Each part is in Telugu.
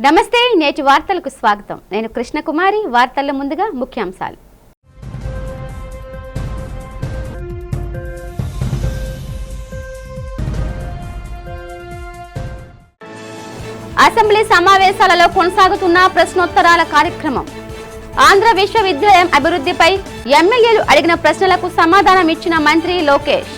నమస్తే నేటి వార్తలకు స్వాగతం. నేను కృష్ణకుమారి. వార్తల్లో ముందుగా ముఖ్యాంశాలు. అసెంబ్లీ సమావేశాలలో కొనసాగుతున్న ప్రశ్నోత్తరాల కార్యక్రమం. ఆంధ్ర విశ్వవిద్యాలయం అభివృద్ధిపై ఎమ్మెల్యేలు అడిగిన ప్రశ్నలకు సమాధానం ఇచ్చిన మంత్రి లోకేష్.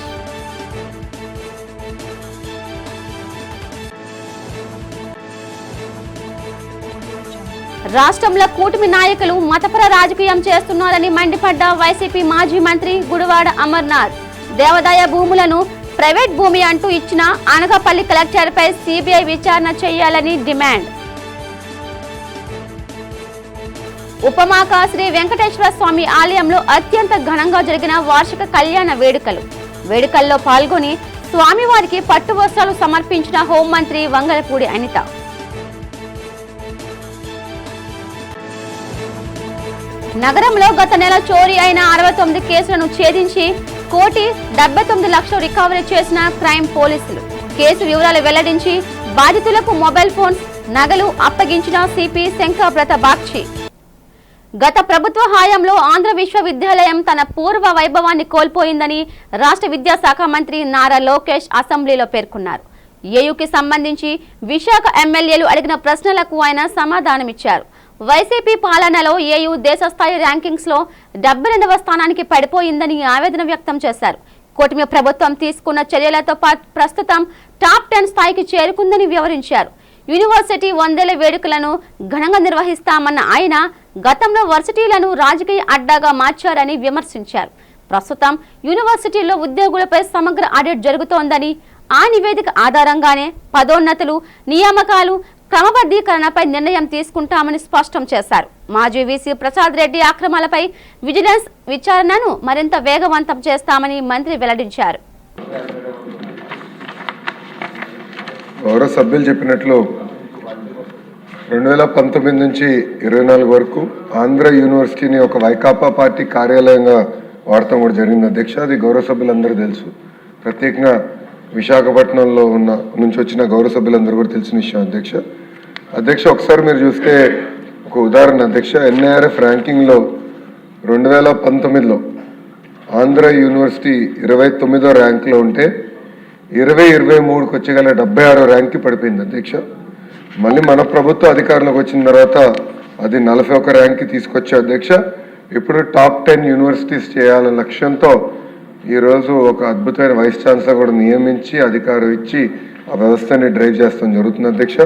రాష్ట్రంలో కూటమి నాయకులు మతపర రాజకీయం చేస్తున్నారని మండిపడ్డ వైసీపీ మాజీ మంత్రి గుడివాడ అమర్నాథ్. దేవాదాయ భూములను ప్రైవేట్ భూమి అంటూ ఇచ్చిన అనకాపల్లి కలెక్టర్పై సిబిఐ విచారణ చేయాలని డిమాండ్. ఉపమాక శ్రీ వెంకటేశ్వర స్వామి ఆలయంలో అత్యంత ఘనంగా జరిగిన వార్షిక కళ్యాణ వేడుకల్లో పాల్గొని స్వామివారికి పట్టు వస్త్రాలు సమర్పించిన హోంమంత్రి వంగలపూడి అనిత. నగరంలో గత నెల చోరీ అయిన 69 కేసులను ఛేదించి 1,79,00,000 రికవరీ చేసిన క్రైమ్ పోలీసులు. కేసు వివరాలు వెల్లడించి బాధితులకు మొబైల్ ఫోన్స్, నగలు అప్పగించిన సిపి శంకరబ్రత బాక్షి. గత ప్రభుత్వ హయాంలో ఆంధ్ర విశ్వవిద్యాలయం తన పూర్వ వైభవాన్ని కోల్పోయిందని రాష్ట్ర విద్యాశాఖ మంత్రి నారా లోకేష్ అసెంబ్లీలో పేర్కొన్నారు. ఏయుకి సంబంధించి విశాఖ ఎమ్మెల్యేలు అడిగిన ప్రశ్నలకు ఆయన సమాధానమిచ్చారు. వైసీపీ పాలనలో ఏయూ దేశస్థాయి ర్యాంకింగ్స్ లో 72వ స్థానానికి పడిపోయిందని ఆవేదన వ్యక్తం చేశారు. కూటమి ప్రభుత్వం తీసుకున్న చర్యలతో ప్రస్తుతం టాప్ 10 స్థాయికి చేరుకుందని వివరించారు. యూనివర్సిటీ 100ల వేడుకలను ఘనంగా నిర్వహిస్తామన్న ఆయన గతంలో వర్సిటీలను రాజకీయ అడ్డాగా మార్చారని విమర్శించారు. ప్రస్తుతం యూనివర్సిటీల్లో ఉద్యోగులపై సమగ్ర ఆడిట్ జరుగుతోందని, ఆ నివేదిక ఆధారంగానే పదోన్నతులు, నియామకాలు, క్రమబద్ధీకరణపై నిర్ణయం తీసుకుంటామని స్పష్టం చేశారు. మాజీ వీసీ ప్రసాద్ రెడ్డి అక్రమాలపై విజిలెన్స్ విచారణను మరింత వేగవంతం చేస్తామని మంత్రి వెల్లడించారు. గౌరవ సభ్యులు చెప్పినట్లు 2019 నుంచి 24 వరకు ఆంధ్ర యూనివర్సిటీని ఒక వైకాపా పార్టీ కార్యాలయంగా వాడటం కూడా జరిగింది అధ్యక్ష. అది గౌరవ సభ్యులందరూ తెలుసు. ప్రత్యేకంగా విశాఖపట్నంలో నుంచి వచ్చిన గౌరవ సభ్యులందరూ కూడా తెలిసిన విషయం అధ్యక్ష. ఒకసారి మీరు చూస్తే ఒక ఉదాహరణ అధ్యక్ష, ఎన్ఐఆర్ఎఫ్ ర్యాంకింగ్లో 2019లో ఆంధ్ర యూనివర్సిటీ 29వ ర్యాంక్లో ఉంటే 2023కి వచ్చేగల 76వ ర్యాంక్కి పడిపోయింది అధ్యక్ష. మళ్ళీ మన ప్రభుత్వ అధికారంలోకి వచ్చిన తర్వాత అది 41 ర్యాంక్కి తీసుకొచ్చే అధ్యక్ష. ఇప్పుడు టాప్ 10 యూనివర్సిటీస్ చేయాలనే లక్ష్యంతో ఈరోజు ఒక అద్భుతమైన వైస్ ఛాన్సలర్ కూడా నియమించి అధికారం ఇచ్చి ఆ వ్యవస్థని డ్రైవ్ చేస్తాం జరుగుతుంది అధ్యక్ష.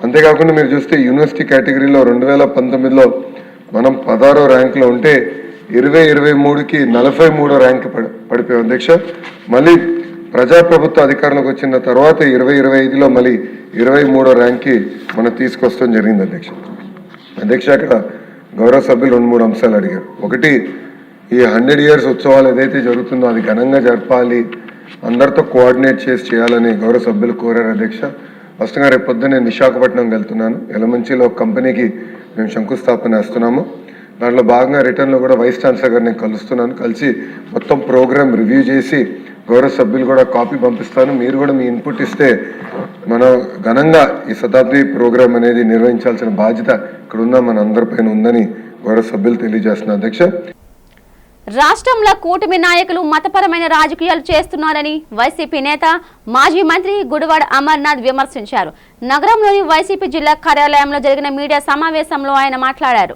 అంతేకాకుండా మీరు చూస్తే యూనివర్సిటీ కేటగిరీలో 2019లో మనం 16వ ర్యాంక్లో ఉంటే 2023కి 43వ ర్యాంక్ పడిపోయాం అధ్యక్ష. మళ్ళీ ప్రజాప్రభుత్వ అధికారంలోకి వచ్చిన తర్వాత 2025లో మళ్ళీ 23వ ర్యాంక్కి మనం తీసుకొస్తాం జరిగింది అధ్యక్ష. అక్కడ గౌరవ సభ్యులు 2-3 అంశాలు అడిగారు. ఒకటి, ఈ 100 ఇయర్స్ ఉత్సవాలు ఏదైతే జరుగుతుందో అది ఘనంగా జరపాలి, అందరితో కోఆర్డినేట్ చేసి చేయాలని గౌరవ సభ్యులు కోరారు అధ్యక్ష. ఫస్ట్గా రేపు పొద్దున్న నేను విశాఖపట్నం వెళ్తున్నాను. ఎలమంచిలో ఒక కంపెనీకి మేము శంకుస్థాపన వేస్తున్నాము. దాంట్లో భాగంగా రిటర్న్లో కూడా వైస్ ఛాన్సలర్ గారు నేను కలుస్తున్నాను. కలిసి మొత్తం ప్రోగ్రామ్ రివ్యూ చేసి గౌరవ సభ్యులు కూడా కాపీ పంపిస్తాను. మీరు కూడా మీ ఇన్పుట్ ఇస్తే మనం ఘనంగా ఈ శతాబ్ది ప్రోగ్రామ్ అనేది నిర్వహించాల్సిన బాధ్యత ఇక్కడ ఉన్న మన అందరిపైన ఉందని గౌరవ సభ్యులు తెలియజేస్తున్నారు అధ్యక్ష. రాష్ట్రంలో కూటమి నాయకులు మతపరమైన రాజకీయాలు చేస్తున్నారని వైసీపీ నేత మాజీ మంత్రి గుడివాడ అమర్నాథ్ విమర్శించారు. నగరంలోని వైసీపీ జిల్లా కార్యాలయంలో జరిగిన మీడియా సమావేశంలో ఆయన మాట్లాడారు.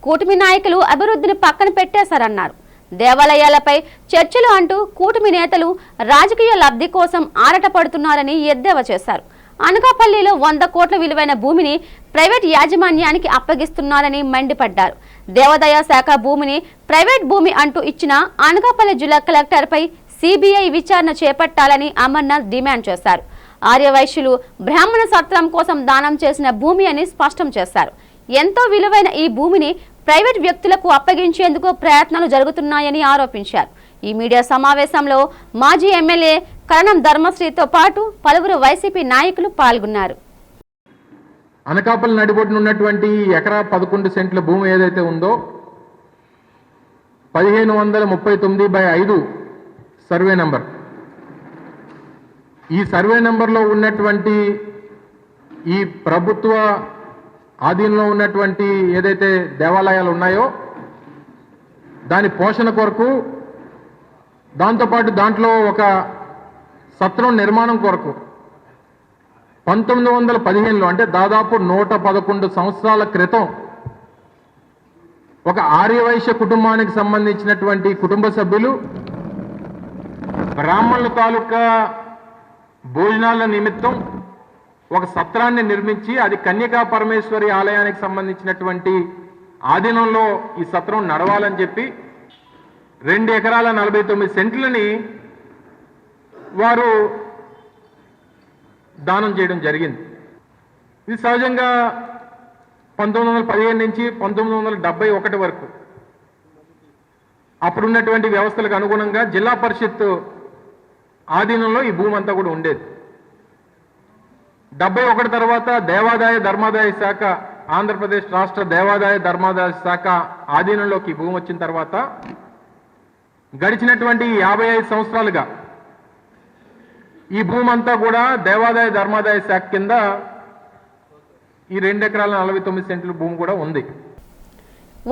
కూటమి నాయకులు అభివృద్ధిని పక్కన పెట్టేశారన్నారు. దేవాలయాలపై చర్చలు అంటూ కూటమి నేతలు రాజకీయ లబ్ధి కోసం ఆరాటపడుతున్నారని ఎద్దేవా చేశారు. అనకాపల్లిలో 100 కోట్ల విలువైన భూమిని ప్రైవేట్ యాజమాన్యానికి అప్పగిస్తున్నారని మండిపడ్డారు. దేవాదాయ శాఖ భూమిని ప్రైవేట్ భూమి అంటూ ఇచ్చిన అనకాపల్లి జిల్లా కలెక్టర్పై సిబిఐ విచారణ చేపట్టాలని అమర్నాథ్ డిమాండ్ చేశారు. ఆర్యవైశ్యులు బ్రాహ్మణ సత్రం కోసం దానం చేసిన భూమి అని స్పష్టం చేశారు. ఎంతో విలువైన ఈ భూమిని ప్రైవేట్ వ్యక్తులకు అప్పగించేందుకు ప్రయత్నాలు జరుగుతున్నాయని ఆరోపించారు. ఈ మీడియా సమావేశంలో మాజీ ఎమ్మెల్యే కరణం ధర్మశ్రీతో పాటు పలువురు వైసీపీ నాయకులు పాల్గొన్నారు. అనకాపల్లి నడిబొడ్డున ఉన్నటువంటి ఎకరా 11 సెంట్ల భూమి ఏదైతే ఉందో 1539/5 సర్వే నంబర్. ఈ సర్వే నంబర్లో ఉన్నటువంటి ఈ ప్రభుత్వ ఆధీనంలో ఉన్నటువంటి ఏదైతే దేవాలయాలు ఉన్నాయో దాని పోషణ కొరకు, దాంతోపాటు దాంట్లో ఒక సత్రం నిర్మాణం కొరకు 1915లో అంటే దాదాపు 111 సంవత్సరాల క్రితం ఒక ఆర్యవైశ్య కుటుంబానికి సంబంధించినటువంటి కుటుంబ సభ్యులు బ్రాహ్మణుల తాలూకా భోజనాల నిమిత్తం ఒక సత్రాన్ని నిర్మించి, అది కన్యకా పరమేశ్వరి ఆలయానికి సంబంధించినటువంటి ఆధీనంలో ఈ సత్రం నడవాలని చెప్పి 2 ఎకరాల 49 సెంట్లని వారు దానం చేయడం జరిగింది. ఇది సహజంగా 1915 నుంచి 1971 వరకు అప్పుడున్నటువంటి వ్యవస్థలకు అనుగుణంగా జిల్లా పరిషత్ ఆధీనంలో ఈ భూమి అంతా కూడా ఉండేది. 71 తర్వాత దేవాదాయ ధర్మాదాయ శాఖ, ఆంధ్రప్రదేశ్ రాష్ట్ర దేవాదాయ ధర్మాదాయ శాఖ ఆధీనంలోకి భూమి వచ్చిన తర్వాత గడిచినటువంటి 55 సంవత్సరాలుగా ఈ భూమి అంతా కూడా దేవాదాయ ధర్మాదాయ శాఖ కింద ఈ 2 ఎకరాల 49 సెంట్ల భూమి కూడా ఉంది.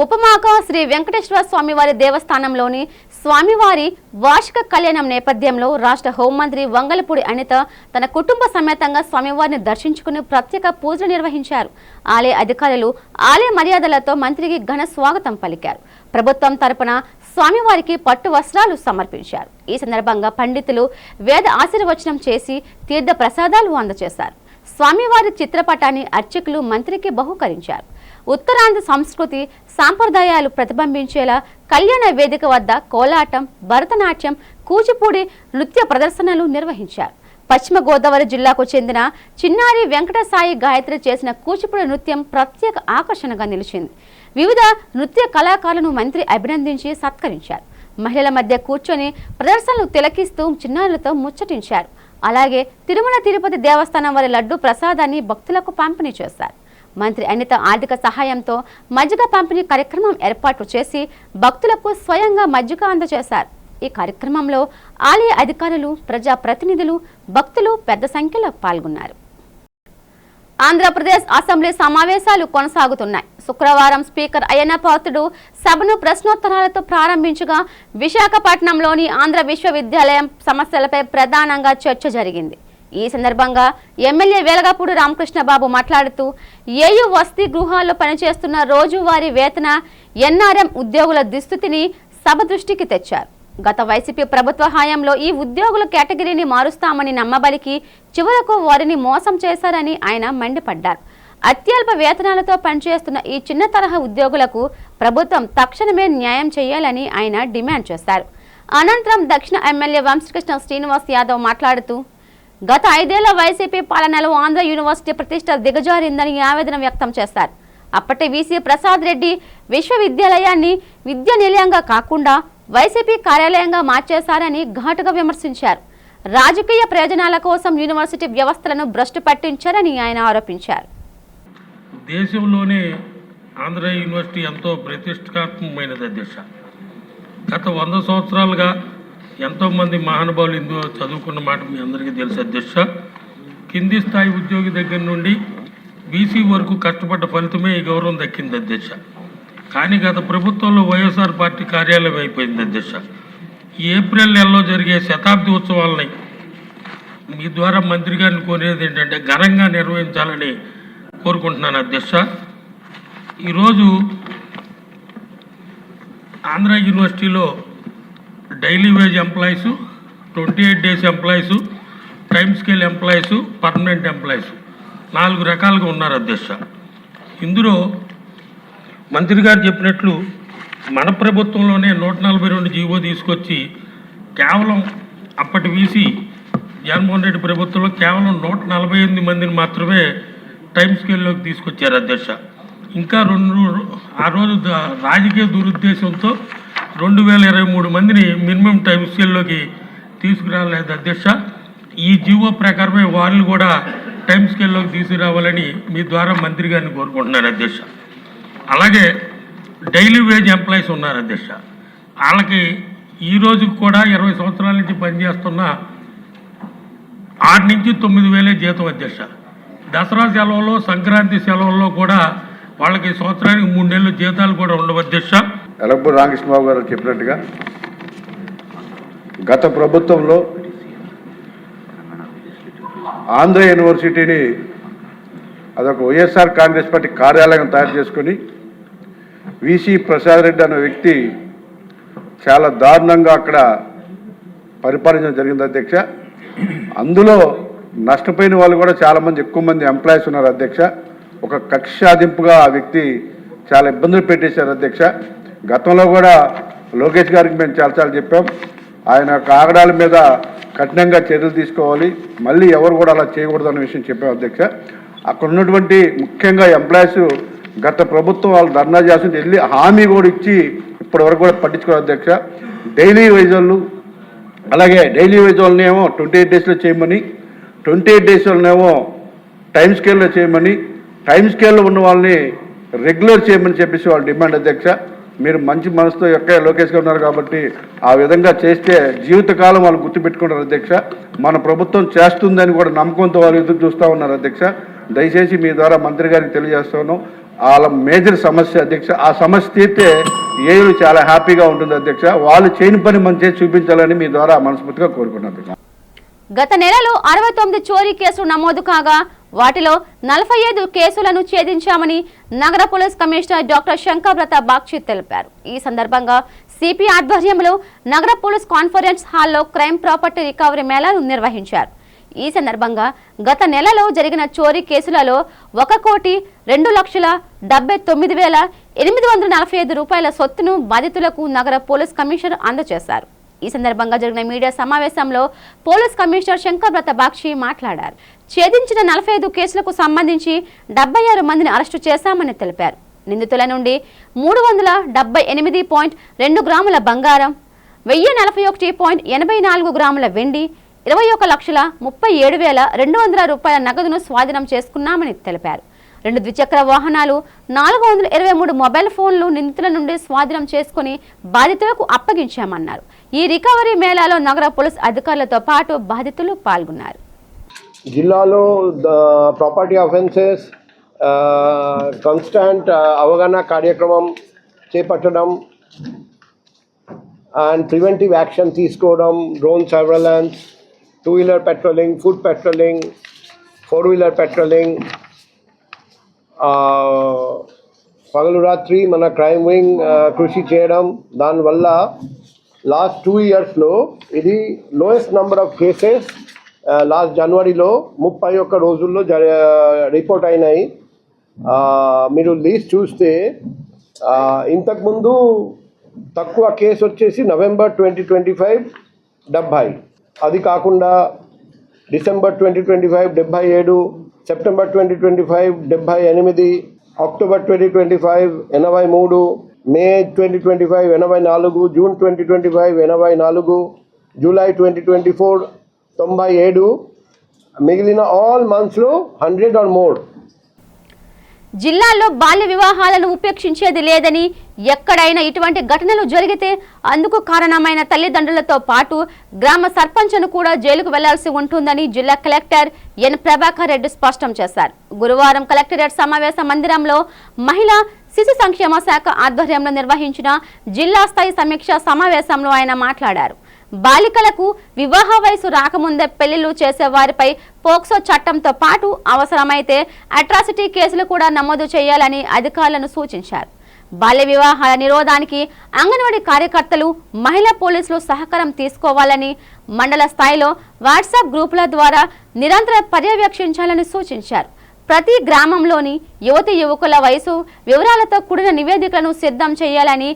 ఉపమాక శ్రీ వెంకటేశ్వర స్వామివారి దేవస్థానంలోని స్వామివారి వార్షిక కళ్యాణం నేపథ్యంలో రాష్ట్ర హోంమంత్రి వంగలపూడి అనిత తన కుటుంబ సమేతంగా స్వామివారిని దర్శించుకుని ప్రత్యేక పూజలు నిర్వహించారు. ఆలయ అధికారులు ఆలయ మర్యాదలతో మంత్రికి ఘన స్వాగతం పలికారు. ప్రభుత్వం తరపున స్వామివారికి పట్టు వస్త్రాలు సమర్పించారు. ఈ సందర్భంగా పండితులు వేద ఆశీర్వచనం చేసి తీర్థ ప్రసాదాలు అందజేశారు. స్వామివారి చిత్రపటాన్ని అర్చకులు మంత్రికి బహూకరించారు. ఉత్తరాంధ్ర సంస్కృతి సాంప్రదాయాలు ప్రతిబింబించేలా కళ్యాణ వేదిక వద్ద కోలాటం, భరతనాట్యం, కూచిపూడి నృత్య ప్రదర్శనలు నిర్వహించారు. పశ్చిమ గోదావరి జిల్లాకు చెందిన చిన్నారి వెంకట సాయి గాయత్రి చేసిన కూచిపూడి నృత్యం ప్రత్యేక ఆకర్షణగా నిలిచింది. వివిధ నృత్య కళాకారులను మంత్రి అభినందించి సత్కరించారు. మహిళల మధ్య కూర్చొని ప్రదర్శనలు తిలకిస్తూ చిన్నారులతో ముచ్చటించారు. అలాగే తిరుమల తిరుపతి దేవస్థానం వారి లడ్డు ప్రసాదాన్ని భక్తులకు పంపిణీ చేశారు. మంత్రి అనిత ఆర్థిక సహాయంతో మజ్జిగ పంపిణీ కార్యక్రమం ఏర్పాటు చేసి భక్తులకు స్వయంగా మజ్జిగ అందజేశారు. ఈ కార్యక్రమంలో ఆలయ అధికారులు, ప్రజాప్రతినిధులు, భక్తులు పెద్ద సంఖ్యలో పాల్గొన్నారు. ఆంధ్రప్రదేశ్ అసెంబ్లీ సమావేశాలు కొనసాగుతున్నాయి. శుక్రవారం స్పీకర్ అయ్యన్న పాత్రుడు సభను ప్రశ్నోత్తరాలతో ప్రారంభించగా విశాఖపట్నంలోని ఆంధ్ర విశ్వవిద్యాలయం సమస్యలపై ప్రధానంగా చర్చ జరిగింది. ఈ సందర్భంగా ఎమ్మెల్యే వెలగపూడి రామకృష్ణబాబు మాట్లాడుతూ ఏయూ వసతి గృహాల్లో పనిచేస్తున్న రోజువారీ వేతన ఎన్ఆర్ఎం ఉద్యోగుల దుస్థితిని సభ దృష్టికి తెచ్చారు. గత వైసీపీ ప్రభుత్వ హయాంలో ఈ ఉద్యోగుల కేటగిరీని మారుస్తామని నమ్మబలికి చివరకు వారిని మోసం చేశారని ఆయన మండిపడ్డారు. అత్యల్ప వేతనాలతో పనిచేస్తున్న ఈ చిన్న తరహా ఉద్యోగులకు ప్రభుత్వం తక్షణమే న్యాయం చేయాలని ఆయన డిమాండ్ చేశారు. అనంతరం దక్షిణ ఎమ్మెల్యే వంశకృష్ణ శ్రీనివాస్ యాదవ్ మాట్లాడుతూ గత 5 ఏళ్ల వైసీపీ పాలనలో ఆంధ్ర యూనివర్సిటీ ప్రతిష్ట దిగజారిందని ఆవేదన వ్యక్తం చేశారు. అప్పటి వీసీ ప్రసాద్ రెడ్డి విశ్వవిద్యాలయాన్ని విద్యా నిలయంగా కాకుండా వైసీపీ కార్యాలయంగా మార్చేశారని ఘాటుగా విమర్శించారు. రాజకీయ ప్రయోజనాల కోసం యూనివర్సిటీ వ్యవస్థలను భ్రష్టు పట్టించారని ఆయన ఆరోపించారు. దేశంలోనే ఆంధ్ర యూనివర్సిటీ ఎంతో ప్రతిష్టాత్మకమైనది అధ్యక్ష. గత 100 సంవత్సరాలుగా ఎంతోమంది మహానుభావులు ఇందులో చదువుకున్న మాట మీ అందరికీ తెలుసు అధ్యక్ష. కింది స్థాయి ఉద్యోగి దగ్గర నుండి బీసీ వరకు కష్టపడ్డ ఫలితమే ఈ గౌరవం దక్కింది అధ్యక్ష. కానీ గత ప్రభుత్వంలో వైఎస్ఆర్ పార్టీ కార్యాలయం అయిపోయింది అధ్యక్ష. ఈ ఏప్రిల్ నెలలో జరిగే శతాబ్ది ఉత్సవాలని మీ ద్వారా మంత్రి గారిని కోరేది ఏంటంటే ఘనంగా నిర్వహించాలని కోరుకుంటున్నాను అధ్యక్ష. ఈరోజు ఆంధ్ర యూనివర్సిటీలో daily wage employees, 28 days employees, time scale employees, permanent employees 4 రకాలుగా ఉన్నారు అధ్యక్ష. ఇందులో మంత్రి గారు చెప్పినట్లు మన ప్రభుత్వంలోనే 142 జీవో తీసుకొచ్చి కేవలం అప్పటి వీసీ జగన్మోహన్ రెడ్డి ప్రభుత్వంలో కేవలం 148 మందిని మాత్రమే టైమ్ స్కేల్లోకి తీసుకొచ్చారు అధ్యక్ష. ఇంకా ఆ రోజు రాజకీయ దురుద్దేశంతో 2023 మందిని మినిమం టైమ్ స్కేల్లోకి తీసుకురాలేదు అధ్యక్ష. ఈ జీవో ప్రకారమే వాళ్ళు కూడా టైమ్ స్కేల్లోకి తీసుకురావాలని మీ ద్వారా మంత్రి గారిని కోరుకుంటున్నాను అధ్యక్ష. అలాగే డైలీ వేజ్ ఎంప్లాయీస్ ఉన్నారు అధ్యక్ష. వాళ్ళకి ఈ రోజుకి కూడా 20 సంవత్సరాల నుంచి పనిచేస్తున్న 6 నుంచి 9 వేలే జీతం అధ్యక్ష. దసరా సెలవుల్లో సంక్రాంతి సెలవుల్లో కూడా వాళ్ళకి సంవత్సరానికి 3 నెలలు జీతాలు కూడా ఉండవు అధ్యక్ష. ఎలగపూడి రామకృష్ణబాబు గారు చెప్పినట్టుగా గత ప్రభుత్వంలో ఆంధ్ర యూనివర్సిటీని అదొక వైఎస్ఆర్ కాంగ్రెస్ పార్టీ కార్యాలయం తయారు చేసుకొని విసి ప్రసాద్ రెడ్డి అనే వ్యక్తి చాలా దారుణంగా అక్కడ పరిపాలించడం జరిగింది అధ్యక్ష. అందులో నష్టపోయిన వాళ్ళు కూడా చాలామంది ఎక్కువ మంది ఎంప్లాయీస్ ఉన్నారు అధ్యక్ష. ఒక కక్ష సాధింపుగా ఆ వ్యక్తి చాలా ఇబ్బందులు పెట్టేశారు అధ్యక్ష. గతంలో కూడా లోకేష్ గారికి మేము చాలా చెప్పాం, ఆయన కాగడాల మీద కఠినంగా చర్యలు తీసుకోవాలి, మళ్ళీ ఎవరు కూడా అలా చేయకూడదు అన్న విషయం చెప్పాం అధ్యక్ష. అక్కడ ఉన్నటువంటి ముఖ్యంగా ఎంప్లాయీస్ గత ప్రభుత్వం వాళ్ళు ధర్నా చేస్తుంటే వెళ్ళి హామీ కూడా ఇచ్చి ఇప్పటి వరకు కూడా పట్టించుకోవాలి అధ్యక్ష. డైలీ వైజువల్ అలాగే డైలీ వైజువల్నేమో 28 డేస్లో చేయమని, 28 డేస్లోనేమో టైం స్కేల్లో చేయమని, టైం స్కేల్లో ఉన్న వాళ్ళని రెగ్యులర్ చేయమని చెప్పేసి వాళ్ళు డిమాండ్ అధ్యక్ష. మీరు మంచి మనసుతో యొక్క లోకేష్ గారు ఉన్నారు కాబట్టి ఆ విధంగా చేస్తే జీవితకాలం వాళ్ళు గుర్తుపెట్టుకుంటారు అధ్యక్ష. మన ప్రభుత్వం చేస్తుందని కూడా నమ్మకంతో వాళ్ళు ఎదురు చూస్తూ ఉన్నారు అధ్యక్ష. దయచేసి మీ ద్వారా మంత్రి గారికి తెలియజేస్తాను, వాళ్ళ మేజర్ సమస్య అధ్యక్ష. ఆ సమస్య తీర్తే ఏలు చాలా హ్యాపీగా ఉంటుంది అధ్యక్ష. వాళ్ళు చేయని పని మనం చేసి చూపించాలని మీ ద్వారా మనస్ఫూర్తిగా కోరుకున్నాను అధ్యక్ష. గత నెలలో 69 చోరీ కేసులు నమోదు కాగా వాటిలో 45 కేసులను ఛేదించామని నగర పోలీస్ కమిషనర్ డాక్టర్ శంకర్వ్రత బాక్షి తెలిపారు. ఈ సందర్భంగా సిపి ఆధ్వర్యంలో నగర పోలీస్ కాన్ఫరెన్స్ హాల్లో క్రైమ్ ప్రాపర్టీ రికవరీ మేళాను నిర్వహించారు. ఈ సందర్భంగా గత నెలలో జరిగిన చోరీ కేసులలో 1,02,79,845 రూపాయల సొత్తును బాధితులకు నగర పోలీస్ కమిషనర్ అందజేశారు. ఈ సందర్భంగా జరిగిన మీడియా సమావేశంలో పోలీస్ కమిషనర్ శంకర్వ్రత బాక్షి మాట్లాడారు. ఛేదించిన 45 కేసులకు సంబంధించి 76 మందిని అరెస్టు చేశామని తెలిపారు. నిందితుల నుండి 378.2 గ్రాముల బంగారం, 1041.84 గ్రాముల వెండి, 21,37,200 రూపాయల నగదును స్వాధీనం చేసుకున్నామని తెలిపారు. 2 ద్విచక్ర వాహనాలు, 423 మొబైల్ ఫోన్లు నిందితుల నుండి స్వాధీనం చేసుకుని బాధితులకు అప్పగించామన్నారు. ఈ రికవరీ మేళాలో నగర పోలీస్ అధికారులతో పాటు బాధితులు పాల్గొన్నారు. జిల్లాలో ప్రాపర్టీ అఫెన్సెస్ కాన్స్టాంట్ అవగాహన కార్యక్రమం చేపట్టడం అండ్ ప్రివెంటివ్ యాక్షన్ తీసుకోవడం, drone surveillance, 2-wheeler patrolling, food patrolling, 4-wheeler patrolling, పగలు రాత్రి మన క్రైమ్ వింగ్ కృషి చేయడం. దానివల్ల లాస్ట్ 2 yearsలో ఇది lowest number of cases last జనవరిలో 31 రోజుల్లో రిపోర్ట్ అయినాయి. మీరు లీస్ట్ చూస్తే ఇంతకుముందు తక్కువ కేసు వచ్చేసి నవంబర్ 2025 70, అది కాకుండా డిసెంబర్ 2025 77, సెప్టెంబర్ 2025 78, అక్టోబర్ 2025 83, మే 2025 84, జూన్ 2025 84, జూలై 2024 97, మిగిలిన ఆల్ మంత్స్లో 100 or more. జిల్లాలో బాల్య వివాహాలను ఉపేక్షించేది లేదని, ఎక్కడైనా ఇటువంటి ఘటనలు జరిగితే అందుకు కారణమైన తల్లిదండ్రులతో పాటు గ్రామ సర్పంచ్ను కూడా జైలుకు వెళ్లాల్సి ఉంటుందని జిల్లా కలెక్టర్ ఎన్ ప్రభాకర్ రెడ్డి స్పష్టం చేశారు. గురువారం కలెక్టరేట్ సమావేశ మందిరంలో మహిళా శిశు సంక్షేమ శాఖ ఆధ్వర్యంలో నిర్వహించిన జిల్లా స్థాయి సమీక్ష సమావేశంలో ఆయన మాట్లాడారు. బాలికలకు వివాహ వయసు రాకముందే పెళ్లిళ్లు చేసే వారిపై పోక్సో చట్టంతో పాటు అవసరమైతే అట్రాసిటీ కేసులు కూడా నమోదు చేయాలని అధికారులను సూచించారు. బాల్య వివాహాల నిరోధానికి అంగన్వాడీ కార్యకర్తలు, మహిళా పోలీసులు సహకారం తీసుకోవాలని, మండల స్థాయిలో వాట్సాప్ గ్రూపుల ద్వారా నిరంతరం పర్యవేక్షించాలని సూచించారు. ప్రతి గ్రామంలోని యువతి యువకుల వయసు వివరాలతో కూడిన నివేదికలను సిద్ధం చేయాలని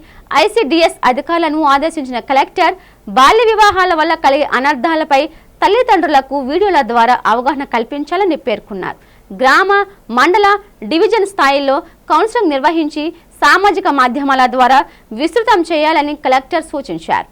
ఐసిడిఎస్ అధికారులను ఆదేశించిన కలెక్టర్ బాల్య వివాహాల వల్ల కలిగే అనర్థాలపై తల్లిదండ్రులకు వీడియోల ద్వారా అవగాహన కల్పించాలని పేర్కొన్నారు. గ్రామ, మండల, డివిజన్ స్థాయిలో కౌన్సిలింగ్ నిర్వహించి సామాజిక మాధ్యమాల ద్వారా విస్తృతం చేయాలని కలెక్టర్ సూచించారు.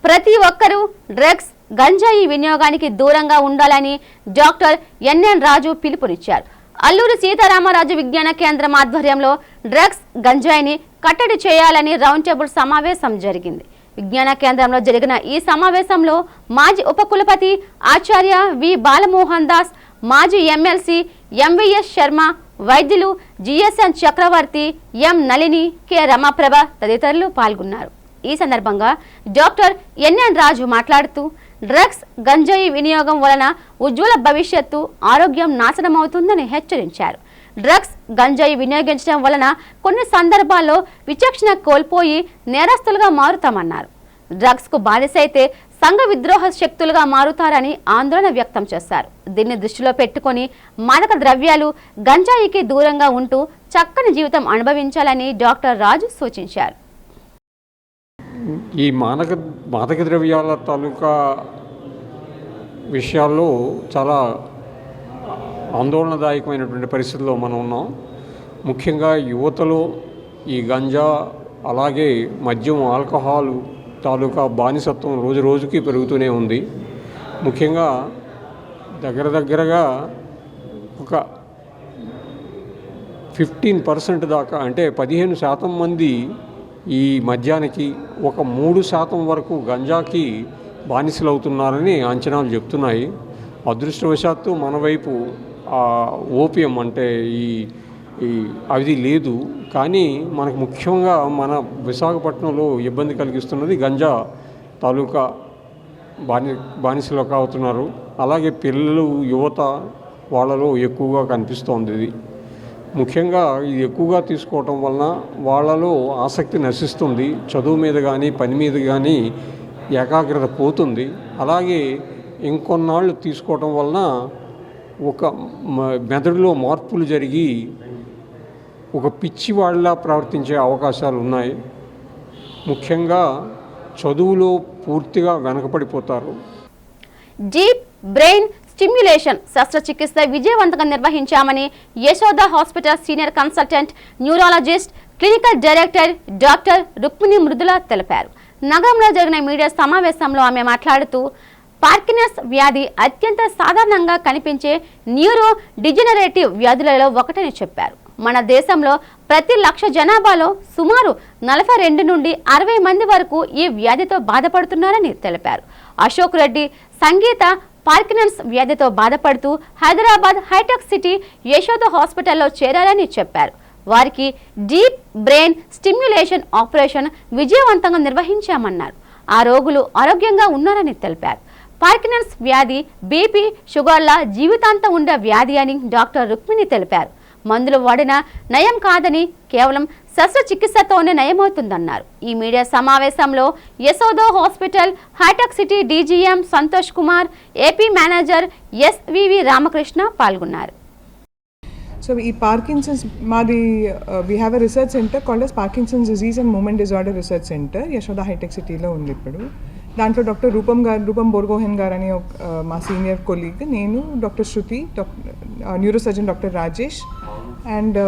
ప్రతి ఒక్కరూ డ్రగ్స్, గంజాయి వినియోగానికి దూరంగా ఉండాలని డాక్టర్ ఎన్ఎన్ రాజు పిలుపునిచ్చారు. అల్లూరి సీతారామరాజు విజ్ఞాన కేంద్రం ఆధ్వర్యంలో డ్రగ్స్, గంజాయిని కట్టడి చేయాలని రౌండ్ టేబుల్ సమావేశం జరిగింది. విజ్ఞాన కేంద్రంలో జరిగిన ఈ సమావేశంలో మాజీ ఉపకులపతి ఆచార్య వి బాలమోహన్ దాస్, మాజీ ఎమ్మెల్సీ ఎంవిఎస్ శర్మ, వైద్యులు జిఎస్ఎన్ చక్రవర్తి, ఎం నళిని, కె రమాప్రభ తదితరులు పాల్గొన్నారు. ఈ సందర్భంగా డాక్టర్ ఎన్ఎన్ రాజు మాట్లాడుతూ డ్రగ్స్, గంజాయి వినియోగం వలన ఉజ్వల భవిష్యత్తు, ఆరోగ్యం నాశనమవుతుందని హెచ్చరించారు. డ్రగ్స్, గంజాయి వినియోగించడం వలన కొన్ని సందర్భాల్లో విచక్షణ కోల్పోయి నేరస్తులుగా మారుతామన్నారు. డ్రగ్స్కు బానిసైతే సంఘ విద్రోహ శక్తులుగా మారుతారని ఆందోళన వ్యక్తం చేశారు. దీన్ని దృష్టిలో పెట్టుకుని మాదక ద్రవ్యాలు, గంజాయికి దూరంగా ఉంటూ చక్కని జీవితం అనుభవించాలని డాక్టర్ రాజు సూచించారు. ఈ మాదక ద్రవ్యాల తాలూకా విషయాల్లో చాలా ఆందోళనదాయకమైనటువంటి పరిస్థితుల్లో మనం ఉన్నాం. ముఖ్యంగా యువతలో ఈ గంజా, అలాగే మద్యం, ఆల్కహాల్ తాలూకా బానిసత్వం రోజు రోజుకి పెరుగుతూనే ఉంది. ముఖ్యంగా దగ్గరగా ఒక 15% దాకా, అంటే 15% మంది ఈ మద్యానికి, ఒక 3% వరకు గంజాకి బానిసలు అవుతున్నారని అంచనాలు చెప్తున్నాయి. అదృష్టవశాత్తు మన వైపు ఓపియం అంటే అది లేదు. కానీ మనకు ముఖ్యంగా మన విశాఖపట్నంలో ఇబ్బంది కలిగిస్తున్నది గంజా తాలూకా బానిసలు అవుతున్నారు. అలాగే పిల్లలు, యువత వాళ్ళలో ఎక్కువగా కనిపిస్తోంది. ఇది ముఖ్యంగా ఇది ఎక్కువగా తీసుకోవటం వలన వాళ్ళలో ఆసక్తి నశిస్తుంది. చదువు మీద కానీ పని మీద కానీ ఏకాగ్రత పోతుంది. అలాగే ఇంకొన్నాళ్ళు తీసుకోవటం వలన ఒక మెదడులో మార్పులు జరిగి ఒక పిచ్చి వాళ్ళ ప్రవర్తించే అవకాశాలు ఉన్నాయి. ముఖ్యంగా చదువులో పూర్తిగా వెనకపడిపోతారు. డీప్ బ్రెయిన్ స్టిమ్యులేషన్ శస్త్రచికిత్స విజయవంతంగా నిర్వహించామని Yashoda hospital senior consultant neurologist, clinical director doctor Rukmini Mridula తెలిపారు. నగరంలో జరిగిన మీడియా సమావేశంలో ఆమె మాట్లాడుతూ పార్కిన్సన్స్ వ్యాధి అత్యంత సాధారణంగా కనిపించే న్యూరో డిజెనరేటివ్ వ్యాధులలో ఒకటని చెప్పారు. మన దేశంలో ప్రతి 1,00,000 జనాభాలో సుమారు 42 నుండి 60 మంది వరకు ఈ వ్యాధితో బాధపడుతున్నారని తెలిపారు. అశోక్ రెడ్డి సంగీత పార్కిన్సన్స్ వ్యాధితో బాధపడుతూ హైదరాబాద్ హైటెక్ సిటీ యశోద హాస్పిటల్లో చేరారని చెప్పారు. వారికి డీప్ బ్రెయిన్ స్టిమ్యులేషన్ ఆపరేషన్ విజయవంతంగా నిర్వహించామన్నారు. ఆ రోగులు ఆరోగ్యంగా ఉన్నారని తెలిపారు. పార్కిన్సన్స్ వ్యాధి బీపీ, షుగర్ల జీవితాంతం ఉండే వ్యాధి అని డాక్టర్ రుక్మిణి తెలిపారు. మందులు వాడినా నయం కాదని, కేవలం శస్త్రచికిత్సతోనే నయమవుతుందన్నారు. ఈ మీడియా సమావేశంలో యశోద హాస్పిటల్ హైటెక్ City DGM Santosh Kumar, AP manager SVV Ramakrishna పాల్గొన్నారు. So, Parkinson's, we have a research center called as Parkinson's Disease and Movement Disorder Research Center, Yashoda High-Tech City lo undi ippudu. దాంట్లో డాక్టర్ రూపం బోర్గోహెన్ గారు అని మా సీనియర్ కొలీగ్, నేను, doctor Shruti, neurosurgeon doctor Rajesh, and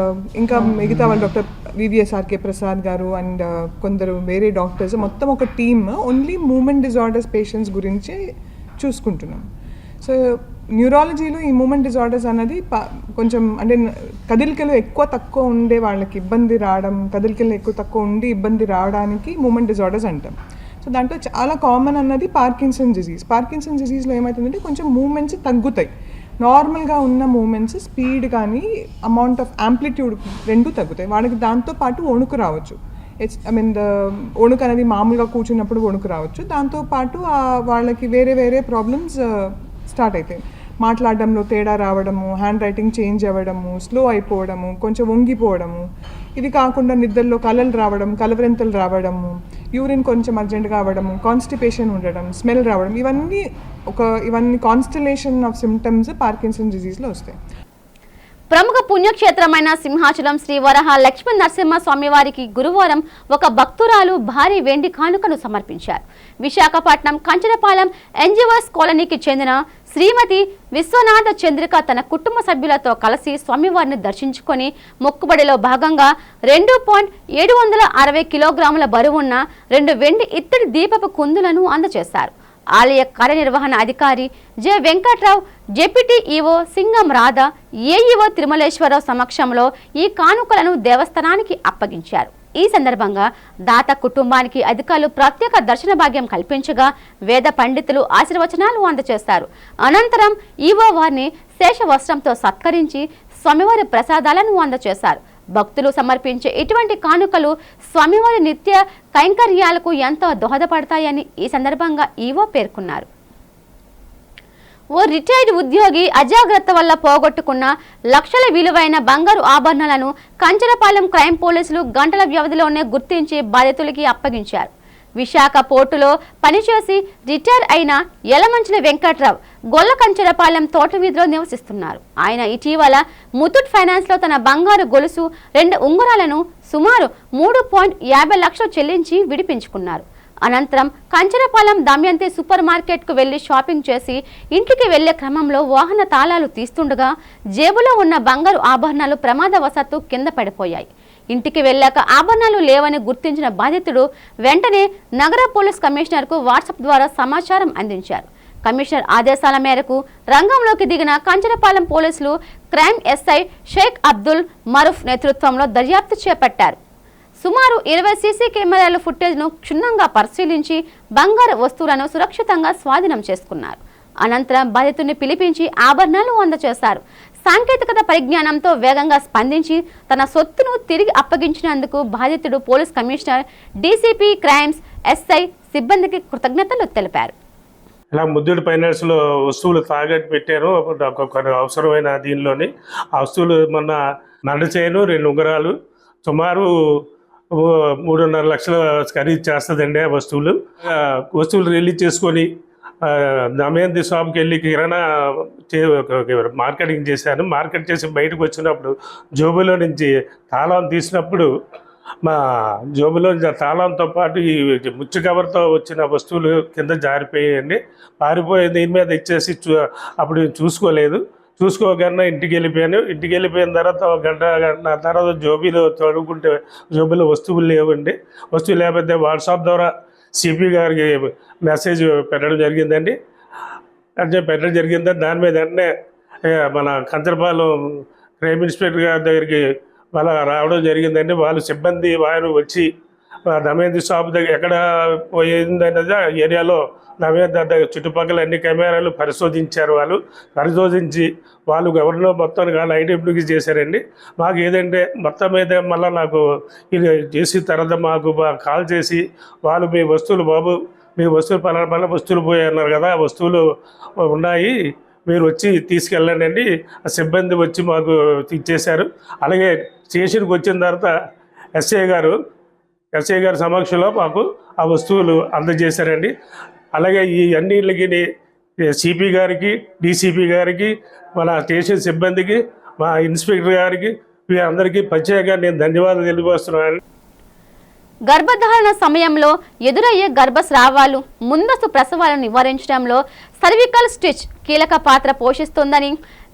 ఇంకా మిగతా వాళ్ళు డాక్టర్ వివిఎస్ఆర్కే ప్రసాద్ గారు అండ్ కొందరు వేరే డాక్టర్స్, మొత్తం ఒక team only movement disorders patients గురించి చూసుకుంటున్నాం. సో న్యూరాలజీలో ఈ మూమెంట్ డిజార్డర్స్ అన్నది కొంచెం అంటే కదలికలు తక్కువ ఉండే వాళ్ళకి ఇబ్బంది రావడం, కదలికలు తక్కువ ఉండి ఇబ్బంది రావడానికి మూమెంట్ డిజార్డర్స్ అంటాం. సో దాంట్లో చాలా కామన్ అన్నది పార్కిన్సన్ డిజీజ్. పార్కిన్సన్ డిజీజ్లో ఏమవుతుందంటే కొంచెం మూమెంట్స్ తగ్గుతాయి. నార్మల్గా ఉన్న మూమెంట్స్ స్పీడ్ కానీ అమౌంట్ ఆఫ్ యాంప్లిట్యూడ్ రెండు తగ్గుతాయి. వాళ్ళకి దాంతోపాటు వణుకు రావచ్చు. వణుకు అనేది మామూలుగా కూర్చున్నప్పుడు వణుకు రావచ్చు. దాంతోపాటు వాళ్ళకి వేరే ప్రాబ్లమ్స్ స్టార్ట్ అవుతాయి. మాట్లాడడంలో తేడా రావడము, హ్యాండ్ రైటింగ్ చేంజ్ అవ్వడము, స్లో అయిపోవడము, కొంచెం వంగిపోవడము, ఇది కాకుండా నిద్రలో కలలు రావడం, కలవరింతలు రావడము, యూరిన్ కొంచెం అర్జెంట్గా అవ్వడము, కాన్స్టిపేషన్ ఉండడం, స్మెల్ రావడం, ఇవన్నీ కాన్స్టలేషన్ ఆఫ్ సిమ్టమ్స్ పార్కిన్సన్ డిజీజ్లో వస్తాయి. ప్రముఖ పుణ్యక్షేత్రమైన సింహాచలం శ్రీ వరహ లక్ష్మీ నరసింహ స్వామివారికి గురువారం ఒక భక్తురాలు భారీ వెండి కానుకను సమర్పించారు. విశాఖపట్నం కంచనపాలెం ఎన్జిఓస్ కాలనీకి చెందిన శ్రీమతి విశ్వనాథ చంద్రిక తన కుటుంబ సభ్యులతో కలిసి స్వామివారిని దర్శించుకొని మొక్కుబడిలో భాగంగా 2.760 కిలోగ్రాముల బరువున్న 2 వెండి ఇత్తడి దీపపు కుందులను అందజేశారు. ఆలయ కార్యనిర్వహణ అధికారి J Venkatrao, deputy EO Singam Radha, AEO Tirumaleswararao సమక్షంలో ఈ కానుకలను దేవస్థానానికి అప్పగించారు. ఈ సందర్భంగా దాత కుటుంబానికి అధికారులు ప్రత్యేక దర్శన భాగ్యం కల్పించగా వేద పండితులు ఆశీర్వచనాలు అందజేస్తారు. అనంతరం ఈవో వారిని శేష వస్త్రంతో సత్కరించి స్వామివారి ప్రసాదాలను అందజేశారు. భక్తులు సమర్పించే ఇటువంటి కానుకలు స్వామివారి నిత్య కైంకర్యాలకు ఎంతో దోహదపడతాయని ఈ సందర్భంగా ఈవో పేర్కొన్నారు. ఓ రిటైర్డ్ ఉద్యోగి అజాగ్రత్త వల్ల పోగొట్టుకున్న లక్షల విలువైన బంగారు ఆభరణాలను కంచరపాలెం క్రైమ్ పోలీసులు గంటల వ్యవధిలోనే గుర్తించి బాధితులకి అప్పగించారు. విశాఖ పోర్టులో పనిచేసి రిటైర్ అయిన యలమంచిలి వెంకట్రావు గొల్లకంచరపాలెం తోటవీధిలో నివసిస్తున్నారు. ఆయన ఇటీవల ముతూట్ ఫైనాన్స్లో తన బంగారు గొలుసు 2 ఉంగరాలను సుమారు 3.50 లక్షలు చెల్లించి విడిపించుకున్నారు. అనంతరం కంచరపాలెం దమయంతి సూపర్ మార్కెట్కు వెళ్లి షాపింగ్ చేసి ఇంటికి వెళ్లే క్రమంలో వాహన తాళాలు తీస్తుండగా జేబులో ఉన్న బంగారు ఆభరణాలు ప్రమాదవశాత్తు కింద పడిపోయాయి. ఇంటికి వెళ్లాక ఆభరణాలు లేవని గుర్తించిన బాధితుడు వెంటనే నగర పోలీస్ కమిషనర్కు వాట్సాప్ ద్వారా సమాచారం అందించారు. కమిషనర్ ఆదేశాల మేరకు రంగంలోకి దిగిన కంచరపాలెం పోలీసులు క్రైమ్ ఎస్ఐ షేక్ అబ్దుల్ మరూఫ్ నేతృత్వంలో దర్యాప్తు చేపట్టారు. సుమారు 20 సీసీ కెమెరాల ఫుటేజ్ను క్షుణ్ణంగా పరిశీలించి బంగారు వస్తువులను సురక్షితంగా స్వాధీనం చేసుకున్నారు. అనంతరం బాధితుడిని పిలిపించి ఆభరణాలు అందజేశారు. సాంకేతికత పరిజ్ఞానంతో వేగంగా స్పందించి తన సొత్తును తిరిగి అప్పగించినందుకు బాధితుడు police commissioner, DCP crimes SI సిబ్బందికి కృతజ్ఞతలు తెలిపారు. ఇలా ముద్దుడి ఫైనాన్స్లో వస్తువులు తాగట్టు పెట్టారు. కొన్ని అవసరమైన దీనిలోని ఆ వస్తువులు మొన్న నల్ల చైను 2 ఉంగరాలు సుమారు 3.5 లక్షలు ఖరీదు చేస్తుందండి. ఆ వస్తువులు రిలీజ్ చేసుకొని దమయంతి షాప్కి వెళ్ళి కిరాణా మార్కెటింగ్ చేశాను. మార్కెట్ చేసి బయటకు వచ్చినప్పుడు జోబులో నుంచి తాళం తీసినప్పుడు మా జోబులో తాళంతో పాటు ఈ ముచ్చు కవర్తో వచ్చిన వస్తువులు కింద జారిపోయాయండి. పారిపోయి దీని మీద ఇచ్చేసి అప్పుడు చూసుకోగానే ఇంటికి వెళ్ళిపోయాను. ఇంటికి వెళ్ళిపోయిన తర్వాత ఒక గంట తర్వాత జోబీలో తొడుగుంటే జోబీలో వస్తువులు లేవండి. వస్తువులు లేకపోతే వాట్సాప్ ద్వారా సిపి గారికి మెసేజ్ పెట్టడం జరిగిందండి. దాని మీద వెంటనే మన కంచరపాలెం క్రైమ్ ఇన్స్పెక్టర్ గారి దగ్గరికి వాళ్ళ రావడం జరిగిందండి. వాళ్ళు సిబ్బంది వారు వచ్చి దమయంతి షాప్ దగ్గర ఎక్కడ పోయిందనేది ఏరియాలో దమయంతి దగ్గర చుట్టుపక్కల అన్ని కెమెరాలు పరిశోధించారు. పరిశోధించి వాళ్ళు ఎవరినో మొత్తానికి వాళ్ళు ఐడెంటిఫై చేశారండి. మాకు ఏదంటే మొత్తం మీద మళ్ళీ నాకు ఇది చేసిన తర్వాత మాకు కాల్ చేసి వాళ్ళు మీ వస్తువులు పలానా వస్తువులు పోయన్నారు కదా, ఆ వస్తువులు ఉన్నాయి, మీరు వచ్చి తీసుకెళ్ళండి అండి. ఆ సిబ్బంది వచ్చి మాకు ఇచ్చేశారు. అలాగే స్టేషన్కి వచ్చిన తర్వాత ఎస్ఐ గారి సమక్షంలో మాకు ఆ వస్తువులు అందజేశారండి. అలాగే ఈ అన్నిటికి సిపి గారికి, డీసీపీ గారికి, మన స్టేషన్ సిబ్బందికి, మా ఇన్స్పెక్టర్ గారికి, వీరందరికీ ప్రత్యేకంగా నేను ధన్యవాదాలు తెలియజేస్తున్నాను. గర్భధారణ సమయంలో ఎదురయ్యే గర్భస్రావాలు, ముందస్తు ప్రసవాలను నివారించడంలో సర్వికల్ స్టిచ్ కీలక పాత్ర పోషిస్తుందని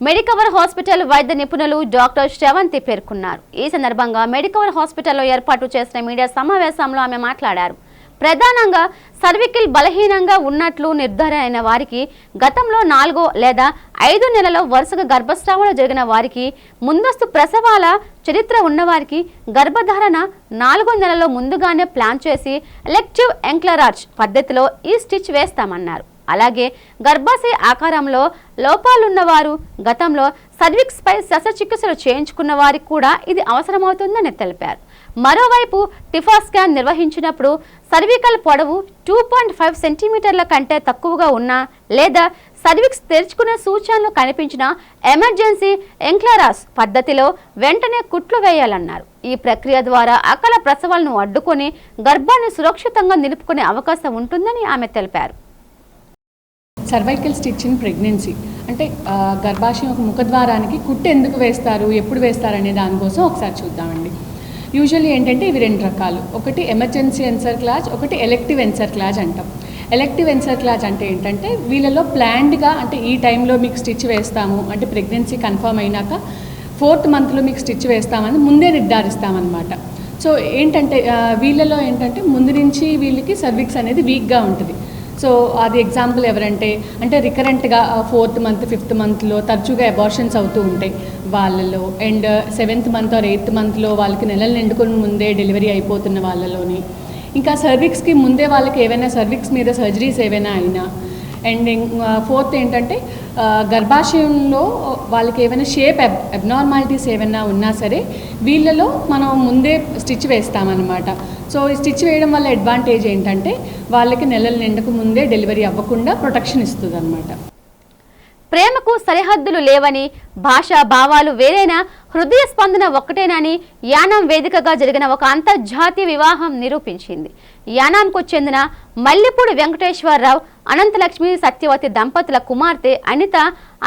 మెడికవర్ హాస్పిటల్ వైద్య నిపుణులు డాక్టర్ శ్రవంతి పేర్కొన్నారు. ఈ సందర్భంగా మెడికవర్ హాస్పిటల్లో ఏర్పాటు చేసిన మీడియా సమావేశంలో ఆమె మాట్లాడారు. ప్రధానంగా సర్వికల్ బలహీనంగా ఉన్నట్లు నిర్ధారణ అయిన వారికి, గతంలో 4 లేదా 5 నెలల్లో వరుసగా గర్భస్రావాలు జరిగిన వారికి, ముందస్తు ప్రసవాల చరిత్ర ఉన్నవారికి గర్భధారణ 4వ నెలలో ముందుగానే ప్లాన్ చేసి ఎలెక్టివ్ ఎంక్లరాజ్ పద్ధతిలో ఈ స్టిచ్ వేస్తామన్నారు. అలాగే గర్భాశయ ఆకారంలో లోపాలున్నవారు, గతంలో సర్విక్స్ పై శస్త్రచికిత్సలు చేయించుకున్న వారికి కూడా ఇది అవసరమవుతుందని తెలిపారు. మరోవైపు టిఫా స్కాన్ నిర్వహించినప్పుడు సర్వికల్ పొడవు 2.5 సెంటీమీటర్ల కంటే తక్కువగా ఉన్నా లేదా సర్విక్స్ తెరుచుకునే సూచనలు కనిపించిన ఎమర్జెన్సీ ఎంక్లరాస్ పద్ధతిలో వెంటనే కుట్లు వేయాలన్నారు. ఈ ప్రక్రియ ద్వారా అకాల ప్రసవాలను అడ్డుకొని గర్భాన్ని సురక్షితంగా నిలుపుకునే అవకాశం ఉంటుందని ఆమె తెలిపారు. సర్వైకల్ స్టిచ్ ఇన్ ప్రెగ్నెన్సీ అంటే గర్భాశయం ఒక ముఖద్వారానికి కుట్టు ఎందుకు వేస్తారు, ఎప్పుడు వేస్తారు అనే దానికోసం ఒకసారి చూద్దామండి. యూజువల్లీ ఏంటంటే ఇవి 2 రకాలు. ఒకటి ఎమర్జెన్సీ ఎన్సర్క్లాజ్, ఒకటి ఎలెక్టివ్ ఎన్సర్క్లాజ్ అంటాం. ఎలెక్టివ్ ఎన్సర్క్లాజ్ అంటే ఏంటంటే వీళ్ళలో ప్లాన్డ్గా అంటే ఈ టైంలో మీకు స్టిచ్ వేస్తాము అంటే ప్రెగ్నెన్సీ కన్ఫర్మ్ అయినాక 4th మంత్లో మీకు స్టిచ్ వేస్తామని ముందే నిర్ధారిస్తామన్నమాట. సో ఏంటంటే వీళ్ళలో ఏంటంటే ముందు నుంచి వీళ్ళకి సర్విక్స్ అనేది వీక్గా ఉంటుంది. సో అది ఎగ్జాంపుల్ ఎవరంటే అంటే రికరెంట్గా 4th మంత్ 5th మంత్లో తరచుగా అబార్షన్స్ అవుతూ ఉంటాయి వాళ్ళలో, and 7th month or 8th మంత్లో వాళ్ళకి నెలలు నిండుకుని ముందే డెలివరీ అయిపోతున్న వాళ్ళలోని, ఇంకా సర్విక్స్కి ముందే వాళ్ళకి ఏవైనా సర్విక్స్ మీద సర్జరీస్ ఏవైనా అయినా, అండ్ 4th ఏంటంటే గర్భాశయంలో వాళ్ళకి ఏమైనా షేప్ అబ్నార్మాలిటీస్ ఏమైనా ఉన్నా సరే వీళ్ళలో మనం ముందే స్టిచ్ వేస్తామన్నమాట. సో ఈ స్టిచ్ వేయడం వల్ల అడ్వాంటేజ్ ఏంటంటే వాళ్ళకి నెలలు నిండకు ముందే డెలివరీ అవ్వకుండా ప్రొటెక్షన్ ఇస్తుంది అన్నమాట. ప్రేమకు సరిహద్దులు లేవని, భాష భావాలు వేరైనా హృదయ స్పందన ఒక్కటేనని యానాం వేదికగా జరిగిన ఒక అంతర్జాతీయ వివాహం నిరూపించింది. యానాంకు చెందిన మల్లిపూడి వెంకటేశ్వరరావు, అనంతలక్ష్మి సత్యవతి దంపతుల కుమార్తె అనిత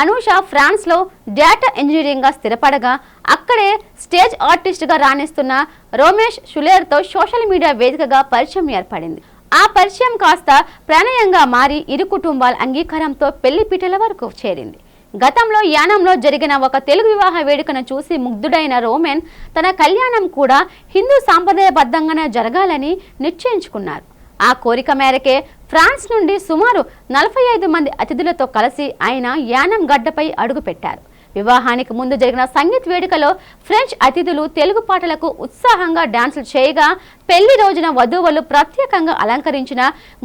అనూష ఫ్రాన్స్లో డేటా ఇంజనీరింగ్గా స్థిరపడగా అక్కడే స్టేజ్ ఆర్టిస్ట్గా రాణిస్తున్న రోమేష్ షులేర్తో సోషల్ మీడియా వేదికగా పరిచయం ఏర్పడింది. ఆ పరిచయం కాస్త ప్రణయంగా మారి ఇరు కుటుంబాల అంగీకారంతో పెళ్లి పీటల వరకు చేరింది. గతంలో యానంలో జరిగిన ఒక తెలుగు వివాహ వేడుకను చూసి ముగ్ధుడైన రోమెన్ తన కళ్యాణం కూడా హిందూ సాంప్రదాయబద్ధంగానే జరగాలని నిశ్చయించుకున్నారు. ఆ కోరిక మేరకే ఫ్రాన్స్ నుండి సుమారు 45 మంది అతిథులతో కలిసి ఆయన యానం గడ్డపై అడుగుపెట్టారు. వివాహానికి ముందు జరిగిన సంగీత్ వేడుకలో ఫ్రెంచ్ అతిథులు తెలుగు పాటలకు ఉత్సాహంగా డాన్సులు చేయగా పెళ్లి రోజున వధువులు ప్రత్యేకంగా అలంకరించిన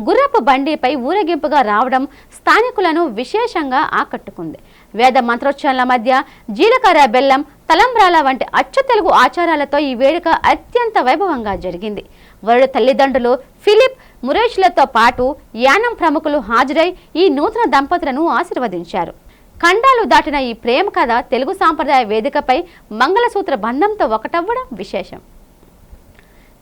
గుర్రపు బండిపై ఊరేగింపుగా రావడం స్థానికులను విశేషంగా ఆకట్టుకుంది. వేద మంత్రోచ్చారణల మధ్య జీలకర్ర బెల్లం, తలంబ్రాల వంటి అచ్చు తెలుగు ఆచారాలతో ఈ వేడుక అత్యంత వైభవంగా జరిగింది. వరుడు తల్లిదండ్రులు ఫిలిప్ మురేష్లతో పాటు యానం ప్రముఖులు హాజరై ఈ నూతన దంపతులను ఆశీర్వదించారు. ఖండాలు దాటిన ఈ ప్రేమ కథ తెలుగు సాంప్రదాయ వేదికపై మంగళసూత్ర బంధంతో ఒకటవ్వడం విశేషం.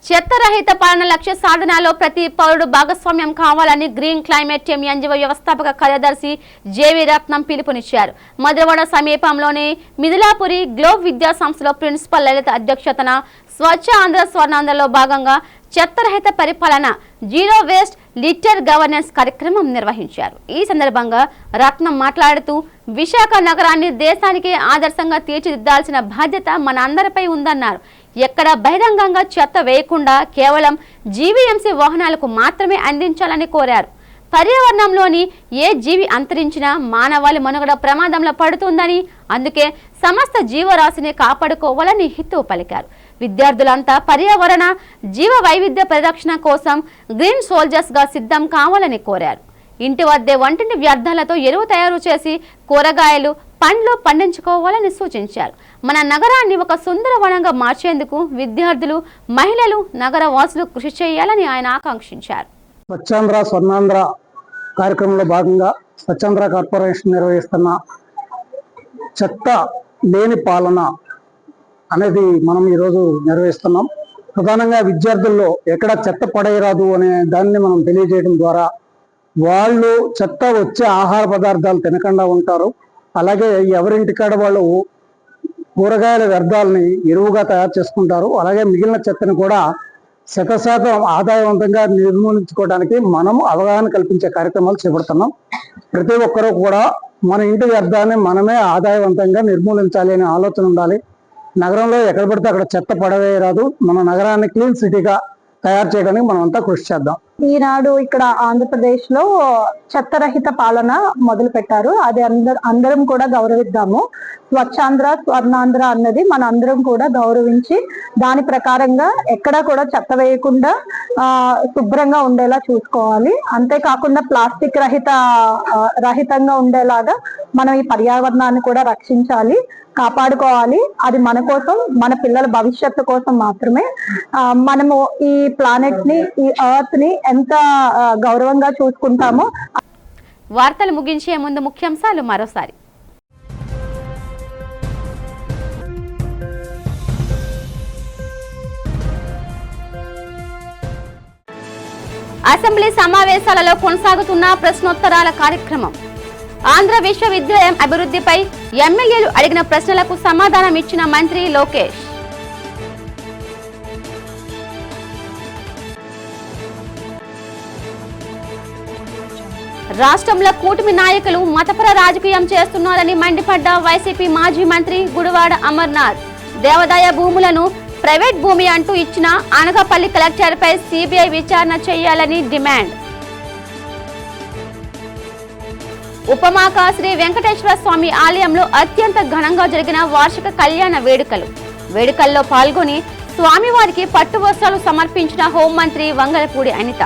చెత్తరహిత పాలన లక్ష్య సాధనలో ప్రతి పౌరుడు భాగస్వామ్యం కావాలని గ్రీన్ క్లైమేట్ టీమ్ ఎన్జిఓ వ్యవస్థాపక కార్యదర్శి జేవి రత్నం పిలుపునిచ్చారు. మధురవాడ సమీపంలోని మిథిలాపురి గ్లోబ్ విద్యా సంస్థలో ప్రిన్సిపల్ లలిత అధ్యక్షతన స్వచ్ఛ ఆంధ్ర స్వర్ణాంధ్రలో భాగంగా చెత్తరహిత పరిపాలన జీరో వేస్ట్ లిటర్ గవర్నెన్స్ కార్యక్రమం నిర్వహించారు. ఈ సందర్భంగా రత్నం మాట్లాడుతూ విశాఖ నగరాన్ని దేశానికి ఆదర్శంగా తీర్చిదిద్దాల్సిన బాధ్యత మన అందరిపై ఉందన్నారు. ఎక్కడ బహిరంగంగా చెత్త వేయకుండా కేవలం జీవీఎంసీ వాహనాలకు మాత్రమే అందించాలని కోరారు. పర్యావరణంలోని ఏ జీవి అంతరించినా మానవాళి మనుగడ ప్రమాదంలో పడుతుందని, అందుకే సమస్త జీవరాశిని కాపాడుకోవాలని హితవు పలికారు. విద్యార్థులంతా పర్యావరణ జీవ వైవిధ్య పరిరక్షణ కోసం గ్రీన్ సోల్జర్స్గా సిద్ధం కావాలని కోరారు. ఇంటి వద్దే వంటింటి వ్యర్థాలతో ఎరువు తయారు చేసి కూరగాయలు, పండ్లు పండించుకోవాలని సూచించారు. మన నగరాన్ని ఒక సుందర వనంగా మార్చేందుకు విద్యార్థులు, మహిళలు, నగర వాసులు కృషి చేయాలని ఆయన ఆకాంక్షించారు. స్వచ్ఛాంధ్ర స్వర్ణాంధ్ర కార్యక్రమంలో భాగంగా స్వచ్ఛాంధ్ర కార్పొరేషన్ నిర్వహిస్తున్న చెత్త లేని పాలన అనేది మనం ఈరోజు నిర్వహిస్తున్నాం. ప్రధానంగా విద్యార్థుల్లో ఎక్కడ చెత్త పడేయరాదు అనే దాన్ని మనం తెలియజేయడం ద్వారా వాళ్ళు చెత్త వచ్చే ఆహార పదార్థాలు తినకుండా ఉంటారు. అలాగే ఎవరింటికాడ వాళ్ళు కూరగాయల వ్యర్థాలని ఎరువుగా తయారు చేసుకుంటారు. అలాగే మిగిలిన చెత్తను కూడా 100% ఆదాయవంతంగా నిర్మూలించుకోవడానికి మనం అవగాహన కల్పించే కార్యక్రమాలు చేపడుతున్నాం. ప్రతి ఒక్కరూ కూడా మన ఇంటి వ్యర్థాన్ని మనమే ఆదాయవంతంగా నిర్మూలించాలి అనే ఆలోచన ఉండాలి. నగరంలో ఎక్కడ పడితే అక్కడ చెత్త పడవేయరాదు. మన నగరాన్ని క్లీన్ సిటీగా తయారు చేయడానికి మనం అంతా కృషి చేద్దాం. ఈనాడు ఇక్కడ ఆంధ్రప్రదేశ్ లో చెత్తరహిత పాలన మొదలు పెట్టారు. అది అందరం కూడా గౌరవిద్దాము. స్వచ్ఛాంధ్ర స్వర్ణాంధ్ర అన్నది మన అందరం కూడా గౌరవించి దాని ప్రకారంగా ఎక్కడా కూడా చెత్త వేయకుండా శుభ్రంగా ఉండేలా చూసుకోవాలి. అంతేకాకుండా ప్లాస్టిక్ రహితంగా ఉండేలాగా మనం ఈ పర్యావరణాన్ని కూడా రక్షించాలి, కాపాడుకోవాలి. అది మన కోసం, మన పిల్లల భవిష్యత్తు కోసం మాత్రమే. మనము ఈ ప్లానెట్ ని, ఈ ఎర్త్ ని ఎంత గౌరవంగా చూసుకుంటామో. వార్తలు ముగించే ముందు ముఖ్యాంశాలు మరోసారి. అసెంబ్లీ సమావేశాలలో కొనసాగుతున్న ప్రశ్నోత్తరాల కార్యక్రమం. ఆంధ్ర విశ్వవిద్యాలయం అభివృద్ధిపై ఎమ్మెల్యేలు అడిగిన ప్రశ్నలకు సమాధానం ఇచ్చిన మంత్రి లోకేష్. రాష్ట్రంలో కూటమి నాయకులు మతపర రాజకీయం చేస్తున్నారని మండిపడ్డ వైసీపీ మాజీ మంత్రి గుడివాడ అమర్నాథ్. దేవాదాయ భూములను ప్రైవేట్ భూమి అంటూ ఇచ్చిన అనకాపల్లి కలెక్టర్పై సిబిఐ విచారణ చేయాలని డిమాండ్. ఉపమాక శ్రీ వెంకటేశ్వర స్వామి ఆలయంలో అత్యంత ఘనంగా జరిగిన వార్షిక కళ్యాణ వేడుకల్లో పాల్గొని స్వామివారికి పట్టు వస్త్రాలు సమర్పించిన హోంమంత్రి వంగలపూడి అనిత.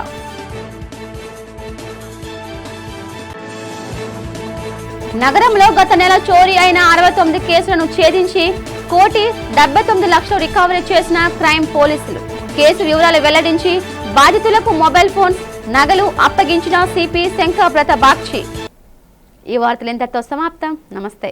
నగరంలో గత నెల చోరీ అయిన 69 కేసులను ఛేదించి 1,79,00,000 రికవరీ చేసిన క్రైమ్ పోలీసులు. కేసు వివరాలు వెల్లడించి బాధితులకు మొబైల్ ఫోన్స్, నగలు అప్పగించిన సిపి శంకర్ ప్రతాప్ బాక్షి. ఈ వార్తలు ఇంతటితో సమాప్తం. నమస్తే.